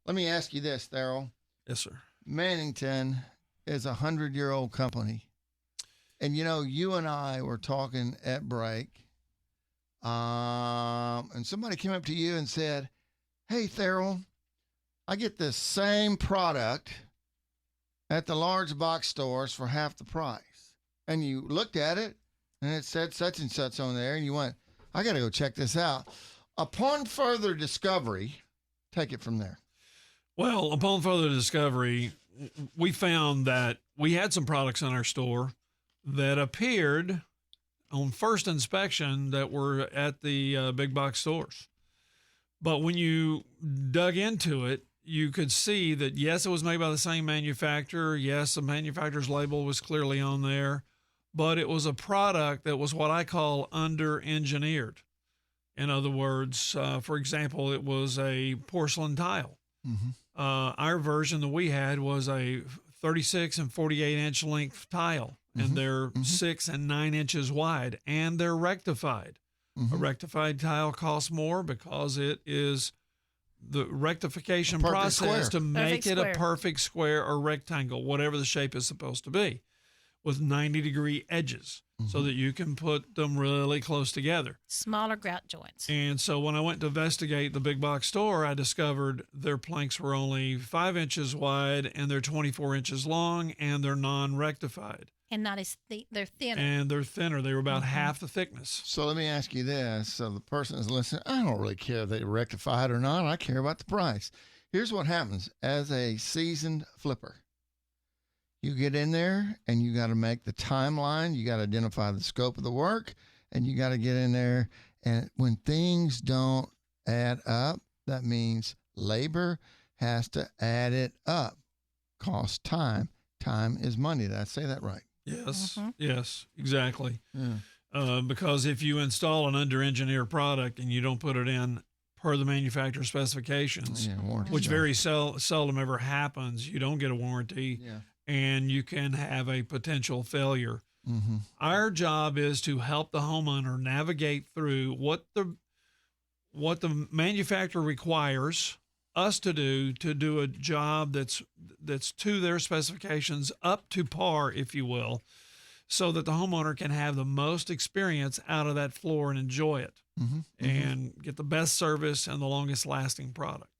Let me ask you this, Thurl. Yes, sir. Mannington is a 100-year-old company. And, you and I were talking at break, and somebody came up to you and said, hey, Thurl, I get this same product at the large box stores for half the price. And you looked at it, and it said such and such on there, and you went, I got to go check this out. Upon further discovery, take it from there. Well, upon further discovery, we found that we had some products in our store that appeared on first inspection that were at the big box stores. But when you dug into it, you could see that, yes, it was made by the same manufacturer. Yes, the manufacturer's label was clearly on there, but it was a product that was what I call under-engineered. In other words, for example, it was a porcelain tile. Mm-hmm. Our version that we had was a 36 and 48 inch length tile, and they're 6 and 9 inches wide, and they're rectified. A rectified tile costs more because it is the rectification process to make it a perfect square or rectangle, whatever the shape is supposed to be, with 90-degree edges so that you can put them really close together. Smaller grout joints. And so when I went to investigate the big box store, I discovered their planks were only 5 inches wide, and they're 24 inches long, and they're non-rectified. And not as they're thinner. And they're thinner. They were about half the thickness. So let me ask you this. So the person is listening, I don't really care if they rectify it or not. I care about the price. Here's what happens. As a seasoned flipper, you get in there and you got to make the timeline. You got to identify the scope of the work, and you got to get in there. And when things don't add up, that means labor has to add it up. Cost time. Time is money. Did I say that right? Yes, yes, exactly. Yeah. Because if you install an under-engineered product and you don't put it in per the manufacturer specifications, which very seldom ever happens, you don't get a warranty, and you can have a potential failure. Our job is to help the homeowner navigate through what the manufacturer requires us to do a job that's to their specifications, up to par, if you will, so that the homeowner can have the most experience out of that floor and enjoy it and get the best service and the longest lasting product.